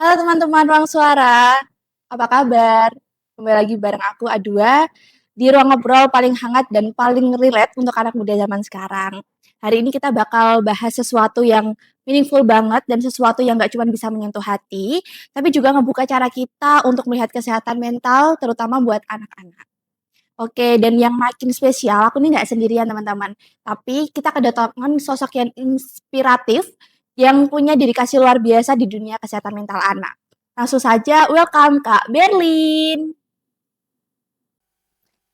Halo teman-teman Ruang Suara, apa kabar? Kembali lagi bareng aku Adua di ruang ngobrol paling hangat dan paling relate untuk anak muda zaman sekarang. Hari ini kita bakal bahas sesuatu yang meaningful banget dan sesuatu yang gak cuma bisa menyentuh hati, tapi juga ngebuka cara kita untuk melihat kesehatan mental, terutama buat anak-anak. Oke, dan yang makin spesial, aku nih nggak sendirian teman-teman, tapi kita kedatangan sosok yang inspiratif, yang punya dedikasi luar biasa di dunia kesehatan mental anak. Langsung saja, welcome Kak Berlin.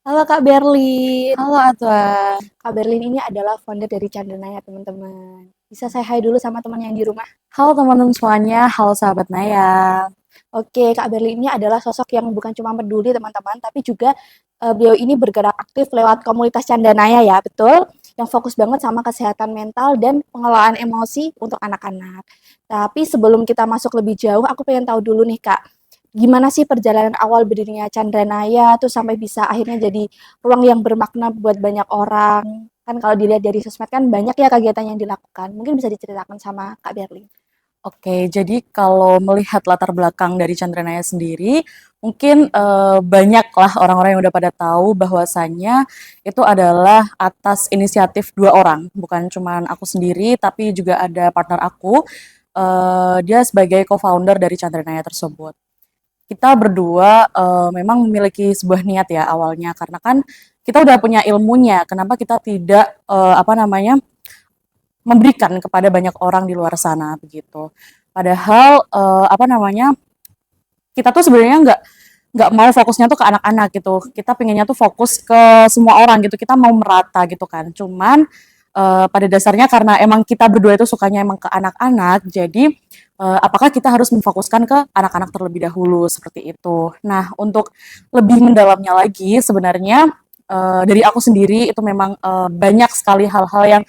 Halo Kak Berlin. Halo Atwa. Kak Berlin ini adalah founder dari Chandranaya teman-teman. Bisa saya hai dulu sama teman yang di rumah? Halo teman-teman semuanya, halo sahabat Naya. Oke, Kak Berlin ini adalah sosok yang bukan cuma peduli teman-teman, tapi juga beliau ini bergerak aktif lewat komunitas Candanaya ya, betul? Yang fokus banget sama kesehatan mental dan pengelolaan emosi untuk anak-anak. Tapi sebelum kita masuk lebih jauh, aku pengen tahu dulu nih Kak, gimana sih perjalanan awal berdirinya Candanaya tuh sampai bisa akhirnya jadi ruang yang bermakna buat banyak orang? Kan kalau dilihat dari sosmed kan banyak ya kegiatan yang dilakukan. Mungkin bisa diceritakan sama Kak Berlin. Oke, jadi kalau melihat latar belakang dari Chandranaya sendiri, mungkin banyaklah orang-orang yang udah pada tahu bahwasannya itu adalah atas inisiatif dua orang, bukan cuma aku sendiri, tapi juga ada partner aku. Dia sebagai co-founder dari Chandranaya tersebut. Kita berdua memang memiliki sebuah niat ya awalnya, karena kan kita udah punya ilmunya. Kenapa kita tidak apa namanya memberikan kepada banyak orang di luar sana begitu. Padahal apa namanya kita tuh sebenarnya nggak mau fokusnya tuh ke anak-anak gitu. Kita pengennya tuh fokus ke semua orang gitu. Kita mau merata gitu kan. Cuman pada dasarnya karena emang kita berdua itu sukanya emang ke anak-anak, jadi apakah kita harus memfokuskan ke anak-anak terlebih dahulu seperti itu. Nah, untuk lebih mendalamnya lagi sebenarnya dari aku sendiri itu memang banyak sekali hal-hal yang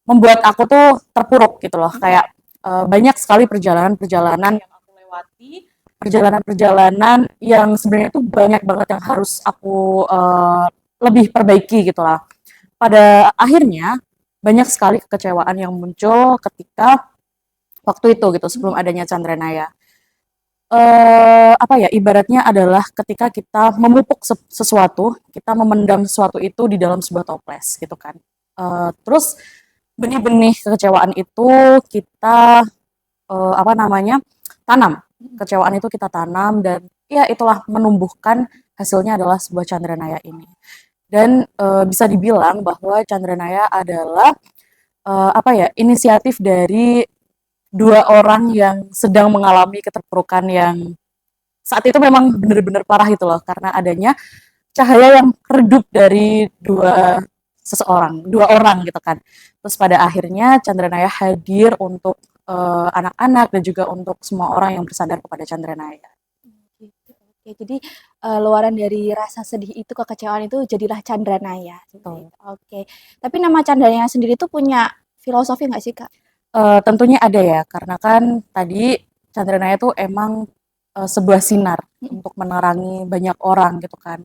membuat aku tuh terpuruk gitu loh. Kayak banyak sekali perjalanan-perjalanan yang aku lewati, perjalanan-perjalanan yang sebenarnya tuh banyak banget yang harus aku lebih perbaiki gitu lah. Pada akhirnya banyak sekali kekecewaan yang muncul ketika waktu itu gitu sebelum adanya Chandranaya. Apa ya ibaratnya adalah ketika kita memupuk sesuatu, kita memendam sesuatu itu di dalam sebuah toples gitu kan. Terus benih-benih kekecewaan itu kita apa namanya tanam, kecewaan itu kita tanam dan ya itulah menumbuhkan hasilnya adalah sebuah Chandranaya ini. Dan bisa dibilang bahwa Chandranaya adalah apa ya inisiatif dari dua orang yang sedang mengalami keterpurukan yang saat itu memang benar-benar parah itu loh karena adanya cahaya yang redup dari dua orang gitu kan. Terus pada akhirnya Chandranaya hadir untuk anak-anak dan juga untuk semua orang yang bersandar kepada Chandranaya. Gitu, oke. Jadi, luaran dari rasa sedih itu, kekecewaan itu jadilah Candranaya, seperti Tuh. itu. Oke. Tapi nama Candranaya sendiri tuh punya filosofi nggak sih, Kak? Tentunya ada ya, karena kan tadi Chandranaya tuh emang sebuah sinar Mhm. untuk menerangi banyak orang gitu kan.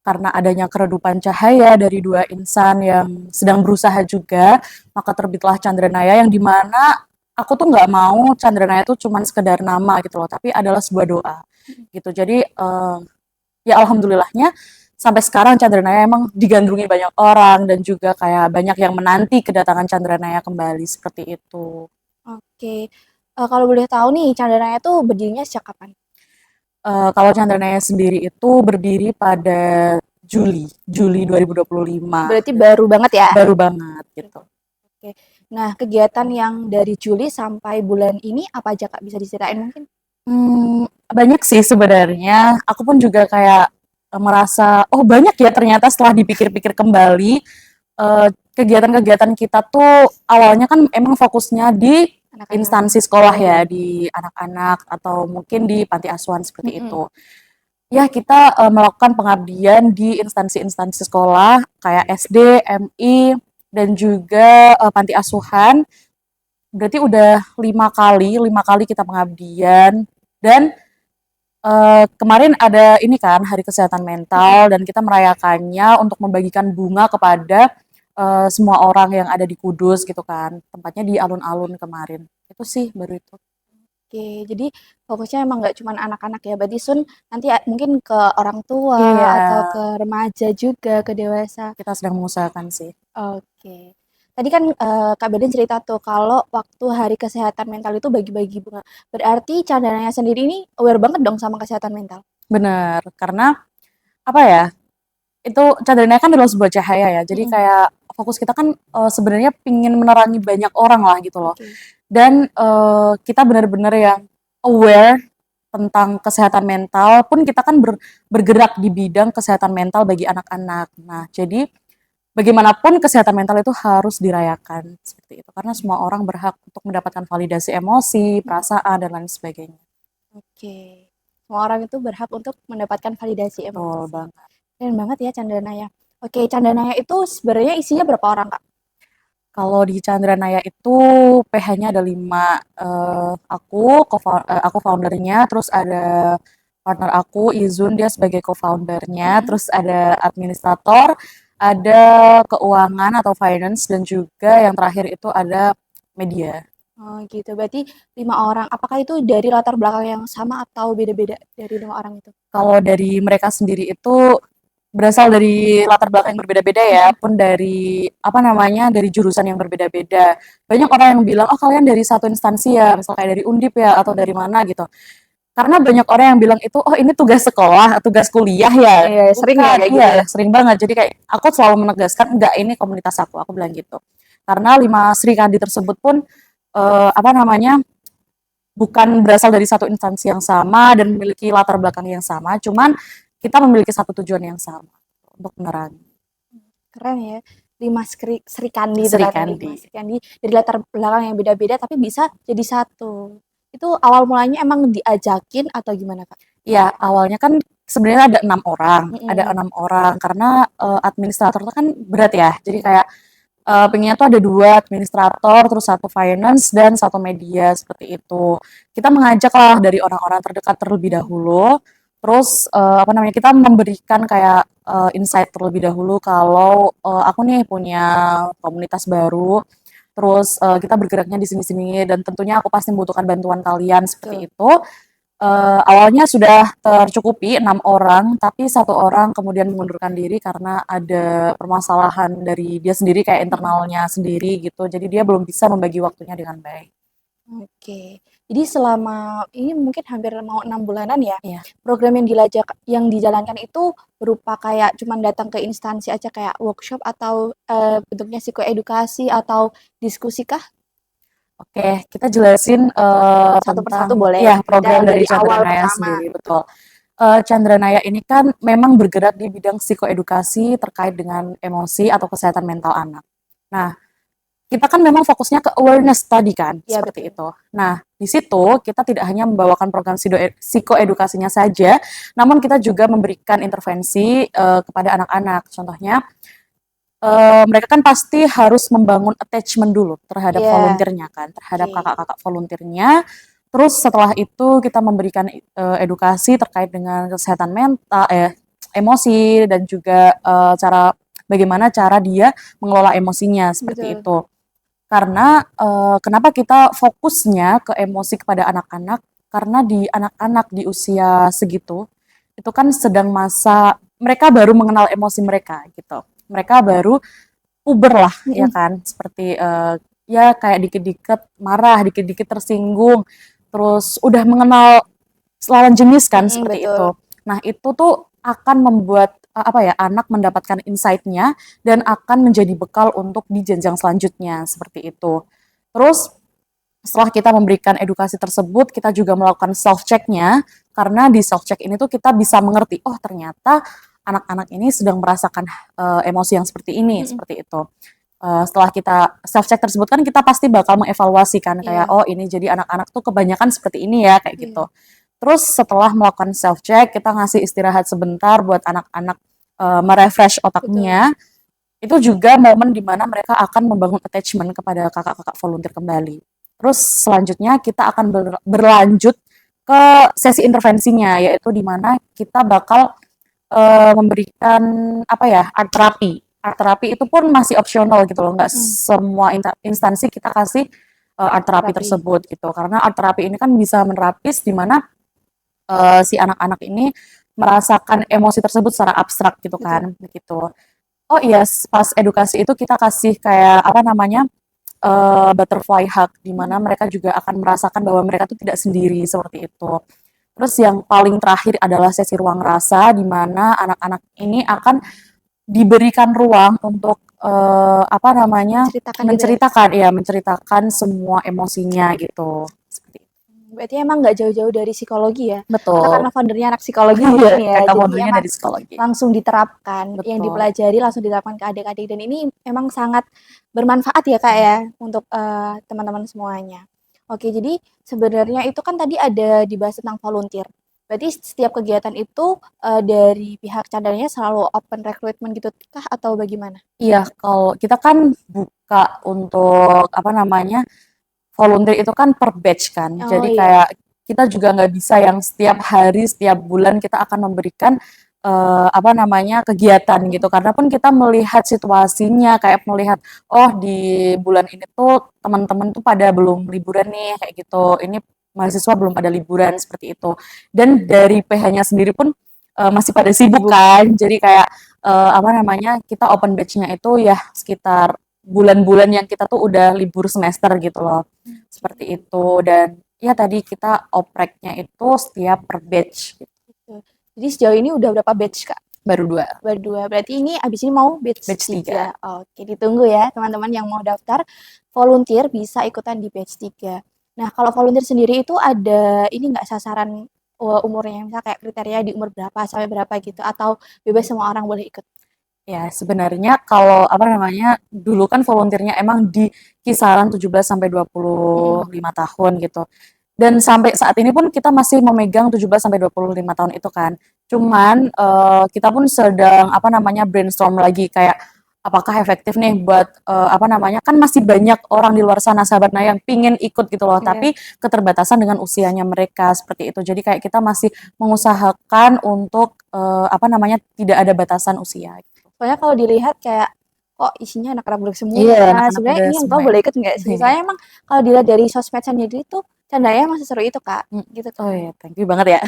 Karena adanya keredupan cahaya dari dua insan yang sedang berusaha juga, maka terbitlah Chandranaya yang dimana aku tuh nggak mau Chandranaya tuh cuman sekedar nama gitu loh, tapi adalah sebuah doa Mhm. gitu. Jadi ya alhamdulillahnya sampai sekarang Chandranaya emang digandrungi banyak orang dan juga kayak banyak yang menanti kedatangan Chandranaya kembali seperti itu. Oke. Kalau boleh tahu nih, Candranaya tuh berdirinya sejak kapan? Kalau Chandranaya sendiri itu berdiri pada Juli 2025, Berarti baru banget ya? baru banget gitu. Oke. Nah, kegiatan yang dari Juli sampai bulan ini apa aja, Kak? Bisa diceritain mungkin? Banyak sih sebenarnya. Aku pun juga kayak merasa, oh banyak ya ternyata setelah dipikir-pikir kembali, kegiatan-kegiatan kita tuh awalnya kan emang fokusnya di Anak-anak. instansi sekolah ya, di anak-anak atau mungkin di panti asuhan seperti Mhm. itu. Ya kita melakukan pengabdian di instansi-instansi sekolah kayak SD, MI, dan juga panti asuhan. Berarti udah 5 kali kita pengabdian dan kemarin ada ini kan Hari Kesehatan Mhm. Mental dan kita merayakannya untuk membagikan bunga kepada semua orang yang ada di Kudus gitu kan. Tempatnya di alun-alun kemarin. Itu sih baru itu. Oke, jadi fokusnya emang nggak cuman anak-anak ya, berarti Sun nanti mungkin ke orang tua Iya, atau ke remaja juga, ke dewasa. kita sedang mengusahakan sih. Oke. Tadi kan, Kak Beden cerita tuh kalau waktu Hari Kesehatan Mental itu bagi-bagi bunga. Berarti Candananya sendiri ini aware banget dong sama kesehatan mental? Bener, karena apa ya, itu cadangannya kan adalah sebuah cahaya ya, jadi Mhm, kayak fokus kita kan, sebenarnya pingin menerangi banyak orang lah gitu loh. oke. Dan, kita benar-benar yang aware tentang kesehatan mental pun kita kan bergerak di bidang kesehatan mental bagi anak-anak. Nah, jadi bagaimanapun kesehatan mental itu harus dirayakan, seperti itu. Karena semua orang berhak untuk mendapatkan validasi emosi, Mhm, perasaan, dan lain sebagainya. oke. Semua orang itu berhak untuk mendapatkan validasi Betul emosi. banget. Keren banget ya Candanaya. Oke, Candanaya itu sebenarnya isinya berapa orang, Kak? Kalau di Chandranaya itu PH-nya ada 5. Aku foundernya, terus ada partner aku Izun, dia sebagai co-foundernya, Mhm. terus ada administrator, ada keuangan atau finance, dan juga yang terakhir itu ada media. Oh gitu, berarti 5 orang. Apakah itu dari latar belakang yang sama atau beda-beda dari 5 orang itu? Kalau dari mereka sendiri itu berasal dari latar belakang yang berbeda-beda ya, Mhm. pun dari apa namanya, dari jurusan yang berbeda-beda. Banyak orang yang bilang, "Oh, kalian dari satu instansi ya?" Misal kayak dari Undip ya atau dari mana gitu. Karena banyak orang yang bilang itu, "Oh, ini tugas sekolah, tugas kuliah ya?" Iya, sering ya Bukan, kayak gitu iya, ya? sering banget. Jadi kayak aku selalu menegaskan, "Enggak, ini komunitas aku bilang gitu. Karena 5 Sri Kandi tersebut pun, apa namanya, bukan berasal dari satu instansi yang sama dan memiliki latar belakang yang sama, cuman kita memiliki satu tujuan yang sama, untuk menerangi. Keren ya. 5 Sri Kandi itu Sri kan, Kandi. 5 Sri Kandi dari latar belakang yang beda-beda tapi bisa jadi satu. Itu awal mulanya emang diajakin atau gimana, Kak? Ya, awalnya kan sebenarnya ada 6 orang, Mhm. karena, administrator itu kan berat ya. Jadi kayak, pengennya tuh ada 2 administrator, terus 1 finance, dan 1 media, seperti itu. Kita mengajaklah dari orang-orang terdekat terlebih Mhm. dahulu, terus, apa namanya, kita memberikan kayak, insight terlebih dahulu kalau, aku nih punya komunitas baru, terus, kita bergeraknya di sini-sini dan tentunya aku pasti membutuhkan bantuan kalian, seperti Betul. itu. Awalnya sudah tercukupi 6 orang, tapi 1 orang kemudian mengundurkan diri karena ada permasalahan dari dia sendiri, kayak Mhm. internalnya sendiri gitu. Jadi dia belum bisa membagi waktunya dengan baik. Oke. Jadi selama ini mungkin hampir mau 6 bulanan ya, Iya. program yang dijalankan itu berupa kayak cuman datang ke instansi aja kayak workshop atau, bentuknya psikoedukasi atau diskusi kah? Oke, kita jelasin, Satu persatu tentang boleh, ya program dari dari awal Chandranaya pertama. sendiri, betul. Chandranaya ini kan memang bergerak di bidang psikoedukasi terkait dengan emosi atau kesehatan mental anak. Nah, kita kan memang fokusnya ke awareness tadi kan, Iya seperti betul. itu. Nah, di situ kita tidak hanya membawakan program psikoedukasinya saja, namun kita juga memberikan intervensi kepada anak-anak. Contohnya, mereka kan pasti harus membangun attachment dulu terhadap Iya, volunteernya kan, terhadap oke. kakak-kakak volunteernya. Terus setelah itu kita memberikan edukasi terkait dengan kesehatan mental, emosi, dan juga bagaimana cara dia mengelola emosinya seperti Betul. itu. Karena, kenapa kita fokusnya ke emosi kepada anak-anak, karena di anak-anak di usia segitu, itu kan sedang masa mereka baru mengenal emosi mereka gitu. Mereka baru puber lah ya Mhm, kan, seperti, ya kayak dikit-dikit marah, dikit-dikit tersinggung, terus udah mengenal lawan jenis kan, mhm, seperti itu. betul. Nah, itu tuh akan membuat, apa ya, anak mendapatkan insight-nya dan akan menjadi bekal untuk di jenjang selanjutnya, seperti itu. Terus setelah kita memberikan edukasi tersebut, kita juga melakukan self check-nya, karena di self check ini tuh kita bisa mengerti, oh ternyata anak-anak ini sedang merasakan emosi yang Mhm, seperti itu. Setelah kita self check tersebut kan kita pasti bakal mengevaluasi kan kayak iya, oh ini jadi anak-anak tuh kebanyakan seperti ini ya kayak iya, gitu. Terus setelah melakukan self check kita ngasih istirahat sebentar buat anak-anak merefresh betul. otaknya. Itu juga momen di mana mereka akan membangun attachment kepada kakak-kakak volunteer kembali. Terus selanjutnya kita akan berlanjut ke sesi intervensinya, yaitu di mana kita bakal memberikan apa ya, art terapi. Art terapi itu pun masih opsional gitu loh, nggak Mhm, semua instansi kita kasih art terapi Terapi. tersebut gitu. Karena art terapi ini kan bisa menerapis di mana si anak-anak ini merasakan emosi tersebut secara abstrak gitu Betul. kan, begitu. Oh iya, pas edukasi itu kita kasih kayak apa namanya, butterfly hug, di mana mereka juga akan merasakan bahwa mereka tuh tidak sendiri, seperti itu. Terus yang paling terakhir adalah sesi ruang rasa, di mana anak-anak ini akan diberikan ruang untuk, apa namanya, Menceritakan gitu ya. menceritakan ya, menceritakan semua emosinya gitu, seperti itu. Berarti emang nggak jauh-jauh dari psikologi ya? Betul. Karena foundernya anak psikologi Iya, mungkin ya. kakak Jadi modelnya emang dari psikologi. langsung diterapkan, yang Betul. dipelajari langsung diterapkan ke adik-adik dan ini emang sangat bermanfaat ya Kak ya untuk teman-teman semuanya. Oke, jadi sebenarnya itu kan tadi ada dibahas tentang volunteer. Berarti setiap kegiatan itu dari pihak cadarnya selalu open recruitment gitu kah atau bagaimana? Iya, kalau kita kan buka untuk apa namanya, volunteer itu kan per batch kan. Oh Jadi iya, kayak kita juga nggak bisa yang setiap hari, setiap bulan kita akan memberikan apa namanya, kegiatan gitu. Karena pun kita melihat situasinya, kayak melihat, oh di bulan ini tuh teman-teman tuh pada belum liburan nih, kayak gitu. Ini mahasiswa belum pada liburan seperti itu. Dan dari PH-nya sendiri pun masih pada sibuk sibuk. kan. Jadi kayak apa namanya, kita open batch-nya itu ya sekitar bulan-bulan yang kita tuh udah libur semester gitu loh. Seperti itu. Dan ya tadi kita opreknya itu setiap per batch gitu. Gitu. Jadi sejauh ini udah berapa batch Kak? Baru dua. Berdua. Berarti ini abis ini mau batch Batch 3. 3. Oke, ditunggu ya teman-teman yang mau daftar volunteer bisa ikutan di batch 3. Nah, kalau volunteer sendiri itu ada ini nggak sasaran umurnya? Misal kayak kriteria di umur berapa sampai berapa gitu atau bebas semua orang boleh ikut? Ya, sebenarnya kalau apa namanya, dulu kan volunteer-nya emang di kisaran 17 sampai dua Mm-mm. puluh lima tahun gitu. Dan sampai saat ini pun kita masih memegang 17 sampai 25 tahun itu kan. Cuman kita pun sedang apa namanya brainstorm lagi kayak apakah efektif nih buat apa namanya kan masih banyak orang di luar sana sahabat nah yang pingin ikut gitu loh, Iya. tapi keterbatasan dengan usianya mereka seperti itu. Jadi kayak kita masih mengusahakan untuk apa namanya tidak ada batasan usia. Soalnya kalau dilihat kayak kok isinya anak-anak muda semua. Iya, anak-anak Sebenarnya muda ini yang semua tahu ya. boleh ikut nggak sih? Soalnya emang kalau dilihat dari sosmed sendiri tuh candanya masih seru itu Kak, Mhm. gitu Oh kan. ya, thank you banget ya.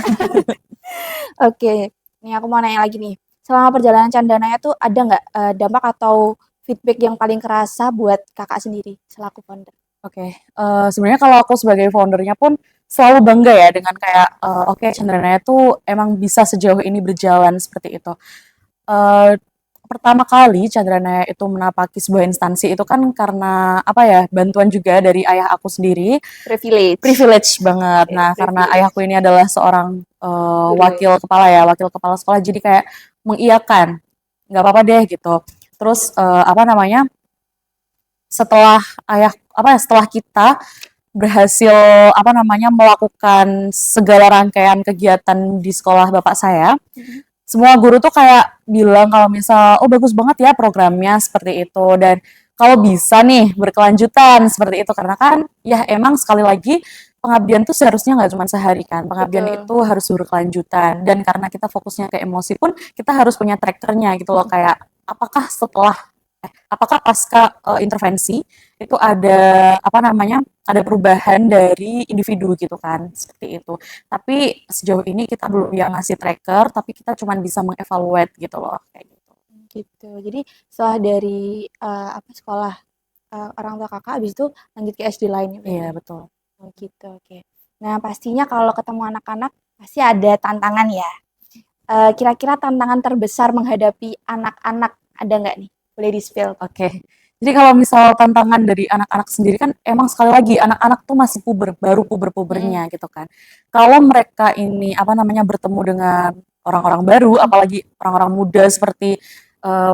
Oke, nih aku mau nanya lagi nih. Selama perjalanan Candanaya tuh ada nggak dampak atau feedback yang paling kerasa buat kakak sendiri selaku founder? Oke, sebenarnya kalau aku sebagai foundernya pun selalu bangga ya dengan kayak, oke Chandranaya tuh emang bisa sejauh ini berjalan seperti itu. Eee, pertama kali Chandranaya itu menapaki sebuah instansi itu kan karena apa ya, bantuan juga dari ayah aku sendiri, Privilege. privilege banget. Oke, Nah, karena privilege. ayahku ini adalah seorang, Guru ya. wakil kepala ya, wakil kepala sekolah, jadi kayak mengiyakan, "Nggak apa-apa deh," gitu. Terus, apa namanya, setelah setelah kita berhasil apa namanya melakukan segala rangkaian kegiatan di sekolah bapak saya, Mhm. semua guru tuh kayak bilang kalau misal, oh bagus banget ya programnya seperti itu dan kalau bisa nih berkelanjutan seperti itu karena kan ya emang sekali lagi pengabdian tuh seharusnya nggak cuma sehari kan pengabdian Betul. itu harus berkelanjutan dan karena kita fokusnya ke emosi pun kita harus punya trackernya gitu loh kayak apakah setelah apakah pasca intervensi itu ada apa namanya ada perubahan dari individu gitu kan seperti itu tapi sejauh ini kita belum yang ngasih tracker tapi kita cuma bisa mengevaluate gitu loh kayak gitu. Gitu. Jadi setelah dari apa sekolah orang tua kakak, habis itu lanjut ke SD lain ya Iya berarti. betul. Oh gitu, oke. Nah pastinya kalau ketemu anak-anak pasti ada tantangan ya. Kira-kira tantangan terbesar menghadapi anak-anak ada nggak nih? Boleh di-spill? Oke. Jadi kalau misal tantangan dari anak-anak sendiri kan emang sekali lagi anak-anak tuh masih puber, baru Mhm, puber-pubernya gitu kan. Kalau mereka ini apa namanya bertemu dengan orang-orang baru, mhm. apalagi orang-orang muda seperti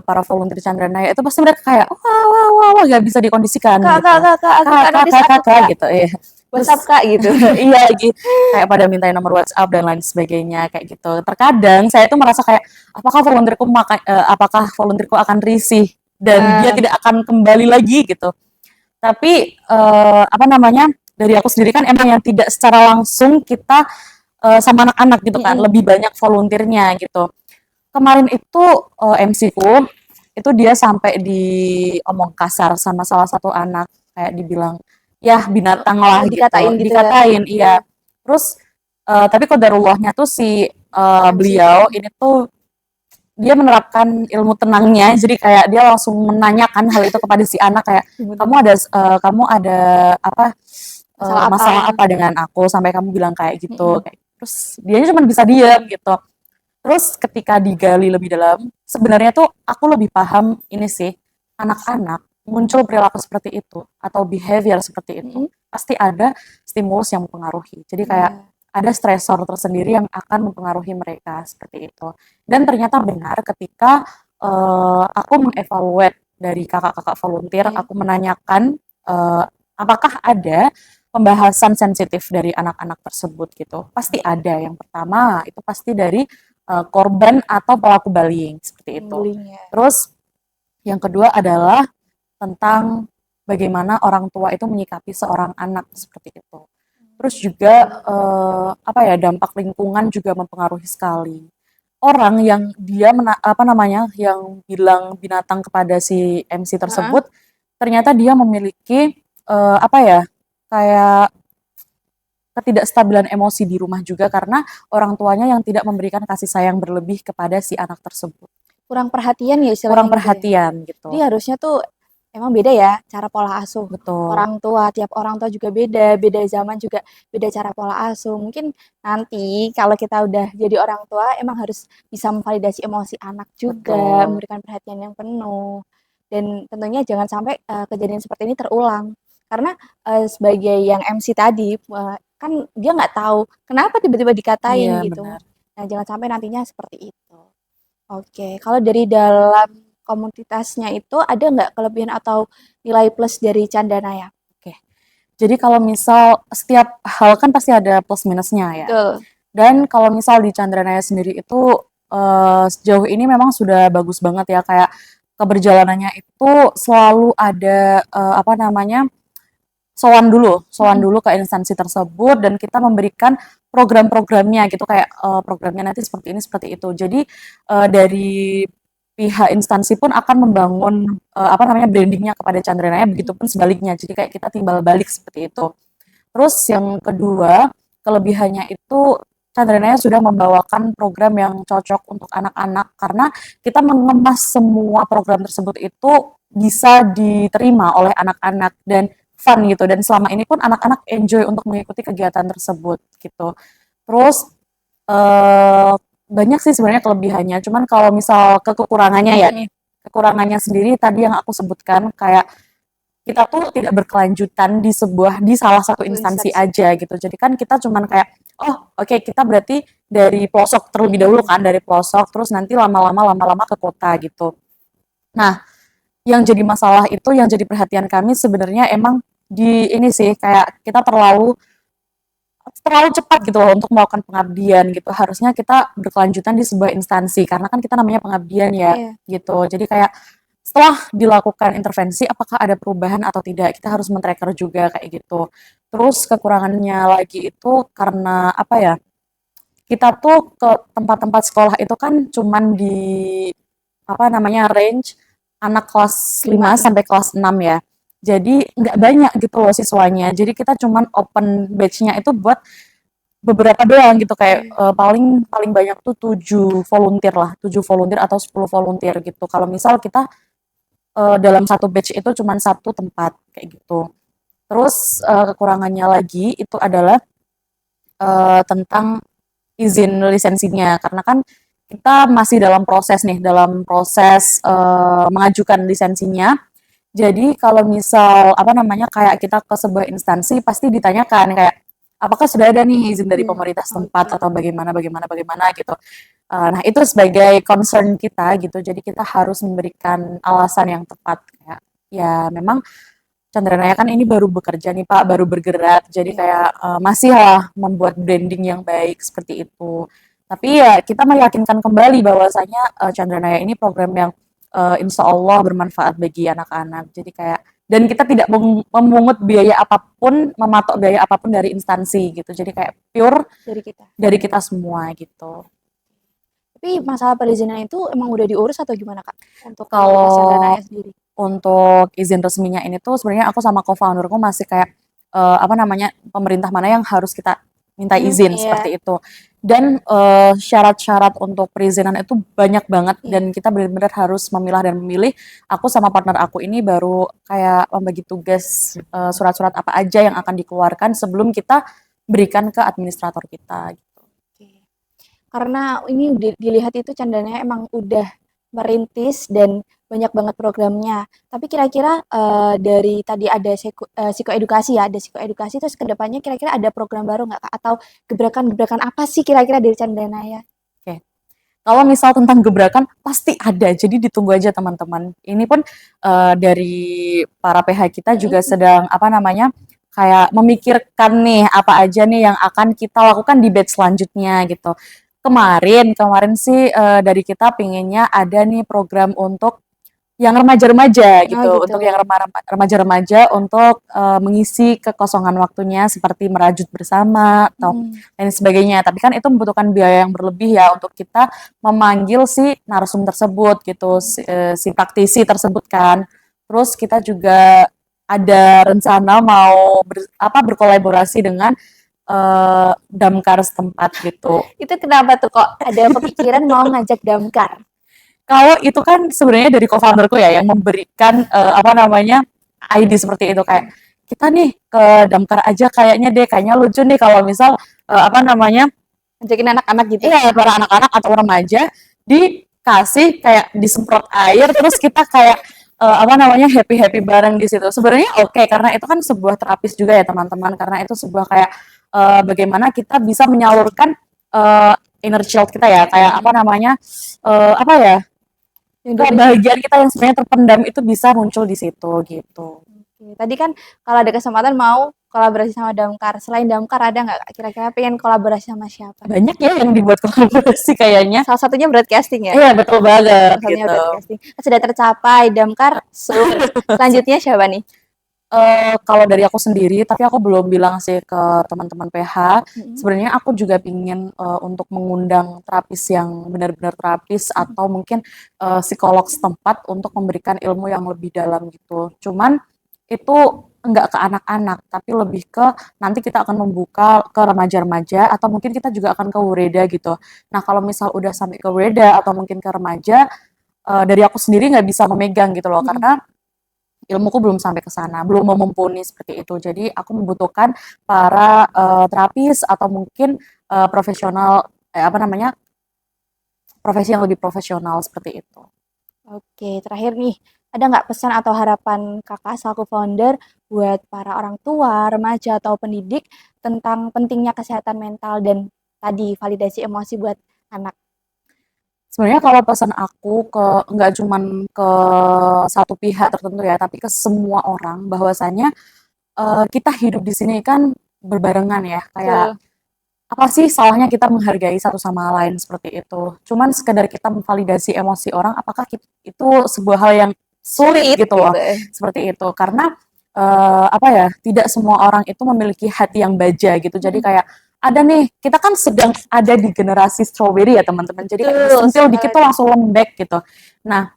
para volunteer Chandranaya itu pasti mereka kayak wah wah wah wah gak bisa dikondisikan Kak, kak, gitu. kak, kak, aku Kak kak kak notice kak aku kak kak kak. gitu ya. WhatsApp Terus kak gitu. iya lagi kayak pada mintain nomor WhatsApp dan lain sebagainya kayak gitu. Terkadang saya tuh merasa kayak apakah volunteerku akan risih dan dia Eh, tidak akan kembali lagi gitu. Tapi apa namanya dari aku sendiri kan emang yang tidak secara langsung kita sama anak-anak gitu kan, mm-mm. lebih banyak volunteernya gitu. Kemarin itu MC ku itu dia sampai diomong kasar sama salah satu anak kayak dibilang ya binatang lah Oh, gitu, dikatain gitu ya? dikatain, Iya. iya. Terus tapi qadarullah-nya tuh si MC. beliau ini tuh dia menerapkan ilmu tenangnya, jadi kayak dia langsung menanyakan hal itu kepada si anak kayak Bener. kamu ada apa Masalah apa? masalah apa dengan aku sampai kamu bilang kayak gitu. Mm-mm. Kayak, terus dia cuma bisa diam gitu. Terus ketika digali lebih dalam, sebenarnya tuh aku lebih paham ini sih, anak-anak muncul perilaku seperti itu atau behavior seperti itu, Mm-mm. pasti ada stimulus yang mempengaruhi. Jadi kayak Iya. ada stresor tersendiri yang akan mempengaruhi mereka seperti itu. Dan ternyata benar ketika aku mengevaluate dari kakak-kakak volunteer, Iya. aku menanyakan apakah ada pembahasan sensitif dari anak-anak tersebut gitu. Pasti ada. Yang pertama itu pasti dari korban atau pelaku bullying seperti itu. Bullying ya. Terus yang kedua adalah tentang bagaimana orang tua itu menyikapi seorang anak seperti itu. Terus juga apa ya dampak lingkungan juga mempengaruhi sekali. Orang yang dia apa namanya yang bilang binatang kepada si MC Heeh. tersebut ternyata dia memiliki apa ya kayak ketidakstabilan emosi di rumah juga karena orang tuanya yang tidak memberikan kasih sayang berlebih kepada si anak tersebut. Kurang perhatian ya Kurang istilahnya gitu ya. perhatian gitu. Jadi harusnya tuh emang beda ya cara pola asuh Betul. orang tua, tiap orang tua juga beda, beda zaman juga beda cara pola asuh. Mungkin nanti kalau kita udah jadi orang tua emang harus bisa memvalidasi emosi anak juga, Betul. memberikan perhatian yang penuh. Dan tentunya jangan sampai kejadian seperti ini terulang. Karena sebagai yang MC tadi kan dia nggak tahu kenapa tiba-tiba dikatain Iya, gitu. benar. Nah, jangan sampai nantinya seperti itu. Oke, kalau dari dalam komunitasnya itu ada nggak kelebihan atau nilai plus dari Candanaya? Oke. Jadi kalau misal setiap hal kan pasti ada plus minusnya ya. Betul. Dan kalau misal di Chandranaya sendiri itu sejauh ini memang sudah bagus banget ya kayak keberjalanannya itu selalu ada apa namanya sowan Mhm. dulu ke instansi tersebut dan kita memberikan program-programnya gitu kayak programnya nanti seperti ini seperti itu. Jadi dari pihak instansi pun akan membangun apa namanya brandingnya kepada Chandranaya begitupun sebaliknya. Jadi kayak kita timbal balik seperti itu. Terus yang kedua, kelebihannya itu Chandranaya sudah membawakan program yang cocok untuk anak-anak karena kita mengemas semua program tersebut itu bisa diterima oleh anak-anak dan fun gitu dan selama ini pun anak-anak enjoy untuk mengikuti kegiatan tersebut gitu. Terus eh, banyak sih sebenarnya kelebihannya, cuman kalau misal kekurangannya ya nih, kekurangannya sendiri tadi yang aku sebutkan kayak kita tuh tidak berkelanjutan di salah satu Satu instansi instansi. aja gitu. Jadi kan kita cuman kayak oh oke kita berarti dari pelosok terlebih dahulu Mhm. kan dari pelosok terus nanti lama-lama ke kota gitu. Nah, yang jadi masalah itu yang jadi perhatian kami sebenarnya emang di ini sih kayak kita terlalu terlalu cepat gitu loh untuk melakukan pengabdian gitu. Harusnya kita berkelanjutan di sebuah instansi karena kan kita namanya pengabdian ya Iya. gitu. Jadi kayak setelah dilakukan intervensi apakah ada perubahan atau tidak kita harus men-tracker juga kayak gitu. Terus kekurangannya lagi itu karena apa ya? Kita tuh ke tempat-tempat sekolah itu kan cuman di apa namanya range anak kelas 5 5, 6. sampai kelas 6 ya. Jadi nggak banyak gitu loh siswanya. Jadi kita cuman open batch-nya itu buat beberapa doang gitu kayak Iya. paling paling banyak tuh 7 volunteer lah, 7 volunteer atau 10 volunteer gitu. Kalau misal kita dalam satu batch itu cuma satu tempat kayak gitu. Terus kekurangannya lagi itu adalah tentang izin lisensinya karena kan kita masih dalam proses nih, dalam proses mengajukan lisensinya. Jadi kalau misal apa namanya kayak kita ke sebuah instansi pasti ditanyakan kayak apakah sudah ada nih izin dari Iya. pemerintah setempat Oke. atau bagaimana gitu. Nah itu sebagai concern kita gitu. Jadi kita harus memberikan alasan yang tepat kayak ya memang Chandranaya kan ini baru bekerja nih Pak, baru bergerak. Jadi Iya. kayak masih lah membuat branding yang baik seperti itu. Tapi ya kita meyakinkan kembali bahwasanya Chandranaya ini program yang insya Allah bermanfaat bagi anak-anak. Jadi kayak dan kita tidak memungut biaya apapun, mematok biaya apapun dari instansi gitu. Jadi kayak pure Dari kita. dari kita semua gitu. Tapi masalah perizinan itu emang udah diurus atau gimana, Kak? Untuk komunitas Kalau Candanaya sendiri? untuk izin resminya ini tuh sebenarnya aku sama co-founderku masih kayak apa namanya, pemerintah mana yang harus kita minta Mhm, izin, iya, seperti itu. Dan, syarat-syarat untuk perizinan itu banyak banget iya. dan kita benar-benar harus memilah dan memilih. Aku sama partner aku ini baru kayak membagi tugas, surat-surat apa aja yang akan dikeluarkan sebelum kita berikan ke administrator kita, gitu. Oke. Karena ini dilihat itu Chandana emang udah merintis dan banyak banget programnya. Tapi kira-kira dari tadi ada psikoedukasi ya, ada psikoedukasi terus ke depannya kira-kira ada program baru nggak Kak? Atau gebrakan-gebrakan apa sih kira-kira dari Chandana ya? Oke. Kalau misal tentang gebrakan pasti ada, jadi ditunggu aja teman-teman. Ini pun dari para PH kita juga Mm-mm. sedang apa namanya kayak memikirkan nih apa aja nih yang akan kita lakukan di batch selanjutnya gitu. Kemarin kemarin sih dari kita pinginnya ada nih program untuk yang remaja-remaja Oh gitu, gitu. untuk yang remaja-remaja untuk, mengisi kekosongan waktunya seperti merajut bersama atau Mm-mm. lain sebagainya. Tapi kan itu membutuhkan biaya yang berlebih ya untuk kita memanggil si narsum tersebut gitu, si praktisi tersebut kan. Terus kita juga ada rencana mau berkolaborasi dengan, damkar setempat gitu. Itu kenapa tuh kok ada kepikiran mau ngajak Damkar? Kalau itu kan sebenarnya dari co-founderku ya yang memberikan apa namanya ide seperti itu kayak kita nih ke damkar aja kayaknya deh kayaknya lucu nih kalau misal apa namanya Ngajakin anak-anak gitu? iya para anak-anak atau remaja dikasih kayak disemprot air terus kita kayak apa namanya happy happy bareng di situ sebenarnya oke karena itu kan sebuah terapis juga ya teman-teman karena itu sebuah kayak bagaimana kita bisa menyalurkan inner child kita ya kayak apa Mm-mm. namanya apa ya Yang dulu. kebahagiaan kita yang sebenarnya terpendam itu bisa muncul di situ gitu. Oke, tadi kan kalau ada kesempatan mau kolaborasi sama Damkar. Selain Damkar ada nggak Kak, kira-kira pengen kolaborasi sama siapa? Banyak ya yang dibuat kolaborasi kayaknya. Salah satunya broadcasting ya? Iya betul banget Salah satunya gitu. broadcasting. Sudah tercapai Damkar, soon. Selanjutnya siapa nih? Kalau dari aku sendiri, tapi aku belum bilang sih ke teman-teman PH. Mm-mm. Sebenarnya aku juga pingin untuk mengundang terapis yang benar-benar terapis atau mungkin psikolog setempat untuk memberikan ilmu yang lebih dalam gitu. Cuman itu enggak ke anak-anak, tapi lebih ke nanti kita akan membuka ke remaja-remaja atau mungkin kita juga akan ke Wreda gitu. Nah kalau misal udah sampai ke Wreda atau mungkin ke remaja, dari aku sendiri nggak bisa memegang gitu loh, Mm-mm. karena ilmuku belum sampai ke sana, belum mumpuni seperti itu. Jadi aku membutuhkan para terapis atau mungkin profesional apa namanya profesi yang lebih profesional seperti itu. Oke, terakhir nih, ada nggak pesan atau harapan kakak selaku founder buat para orang tua, remaja, atau pendidik tentang pentingnya kesehatan mental dan tadi validasi emosi buat anak? Sebenarnya kalau pesan aku ke nggak cuman ke satu pihak tertentu ya, tapi ke semua orang bahwasanya kita hidup di sini kan berbarengan ya, kayak Betul. apa sih salahnya kita menghargai satu sama lain seperti itu. Cuman sekedar kita memvalidasi emosi orang, apakah itu sebuah hal yang sulit Sulit gitu loh, gitu. seperti itu. Karena apa ya, tidak semua orang itu memiliki hati yang baja gitu. Jadi Mm-mm. kayak ada nih, kita kan sedang ada di generasi strawberry ya teman-teman. Jadi kayak Betul disentil dikit tuh sekali. langsung lembek gitu. Nah,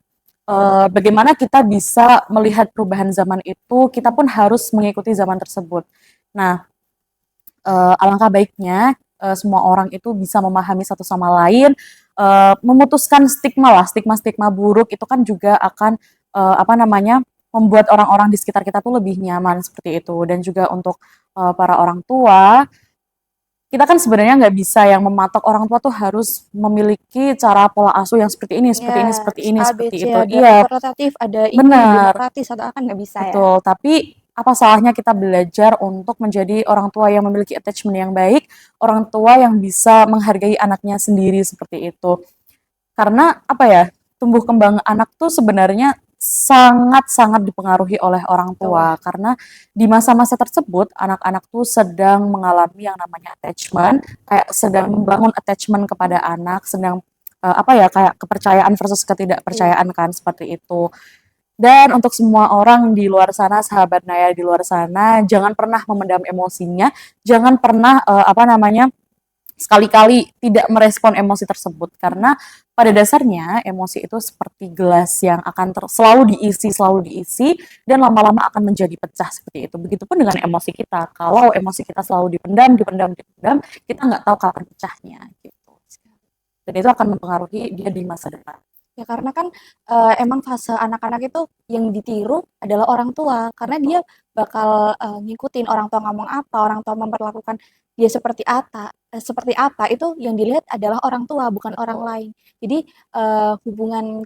bagaimana kita bisa melihat perubahan zaman itu, kita pun harus mengikuti zaman tersebut. Nah, alangkah baiknya semua orang itu bisa memahami satu sama lain, memutuskan stigma lah, stigma-stigma buruk itu kan juga akan apa namanya membuat orang-orang di sekitar kita tuh lebih nyaman seperti itu dan juga untuk para orang tua kita kan sebenarnya nggak bisa yang mematok orang tua tuh harus memiliki cara pola asuh yang seperti ini, seperti ini, Ya, seperti harus ini, A, B, seperti C, itu. ada Iya, otoritatif, ada ini, benar. demokratis, atau kan nggak bisa ya. Betul, tapi apa salahnya kita belajar untuk menjadi orang tua yang memiliki attachment yang baik, orang tua yang bisa menghargai anaknya sendiri seperti itu. Karena apa ya, tumbuh kembang anak tuh sebenarnya sangat-sangat dipengaruhi oleh orang Betul. tua karena di masa-masa tersebut anak-anak tuh sedang mengalami yang namanya attachment, kayak sedang membangun attachment kepada anak, sedang apa ya kayak kepercayaan versus Iya. ketidakpercayaan kan seperti itu. Dan untuk semua orang di luar sana, sahabat Naya di luar sana, jangan pernah memendam emosinya, jangan pernah apa namanya sekali-kali tidak merespon emosi tersebut, karena pada dasarnya emosi itu seperti gelas yang akan selalu diisi dan lama-lama akan menjadi pecah seperti itu. Begitupun dengan emosi kita. Kalau emosi kita selalu dipendam, kita nggak tahu kapan pecahnya gitu. Dan itu akan mempengaruhi dia di masa depan. Ya karena kan, emang fase anak-anak itu yang ditiru adalah orang tua, karena dia bakal, ngikutin orang tua ngomong apa, orang tua memperlakukan dia seperti apa, itu yang dilihat adalah orang tua, bukan orang Betul. lain. Jadi, hubungan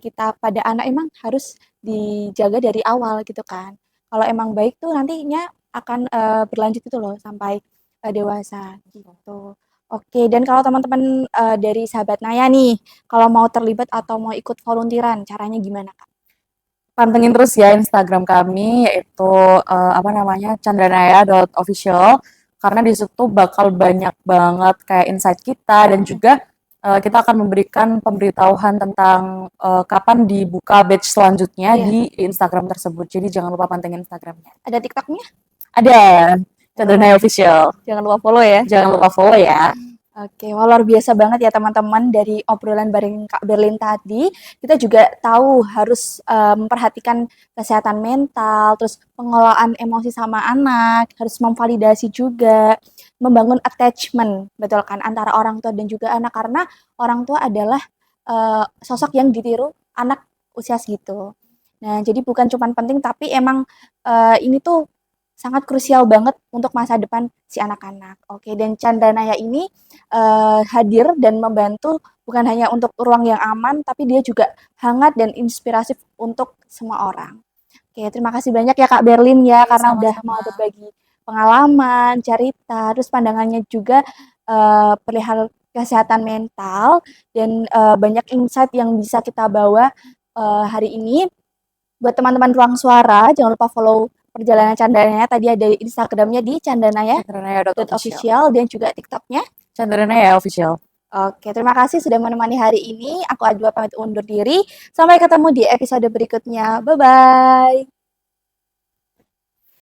kita pada anak emang harus dijaga dari awal gitu kan. Kalau emang baik tuh nantinya akan, berlanjut gitu loh sampai, dewasa gitu. Oke, dan kalau teman-teman, dari sahabat Naya nih, kalau mau terlibat atau mau ikut volunteeran, caranya gimana, Kak? Pantengin terus ya Instagram kami, yaitu apa namanya, chandranaya.official, karena di situ bakal banyak banget kayak insight kita dan Mhm, juga kita akan memberikan pemberitahuan tentang kapan dibuka batch selanjutnya iya. di Instagram tersebut. Jadi jangan lupa pantengin Instagramnya. Ada TikToknya? Ada Jangan Chandranaya Official. jangan lupa follow ya. Jangan lupa follow ya. Oke, wah luar biasa banget ya teman-teman dari obrolan bareng Kak Berlin tadi. Kita juga tahu harus memperhatikan kesehatan mental, terus pengelolaan emosi sama anak, harus memvalidasi juga, membangun attachment, betul kan, antara orang tua dan juga anak karena orang tua adalah sosok yang ditiru anak usia segitu. Nah, jadi bukan cuma penting tapi emang ini tuh sangat krusial banget untuk masa depan si anak-anak. Oke, dan Candanaya ini hadir dan membantu bukan hanya untuk ruang yang aman, tapi dia juga hangat dan inspiratif untuk semua orang. Oke, terima kasih banyak ya Kak Berlin ya, Oke, karena udah mau sama-sama. berbagi pengalaman, cerita, terus pandangannya juga perihal kesehatan mental dan banyak insight yang bisa kita bawa hari ini. Buat teman-teman Ruang Suara, jangan lupa follow perjalanan Candanaya. Tadi ada Instagramnya di Chandranaya.official. candanaya.official dan juga TikToknya. Chandranaya Official. Oke, terima kasih sudah menemani hari ini. Aku Ajwa pamit undur diri. Sampai ketemu di episode berikutnya. Bye-bye.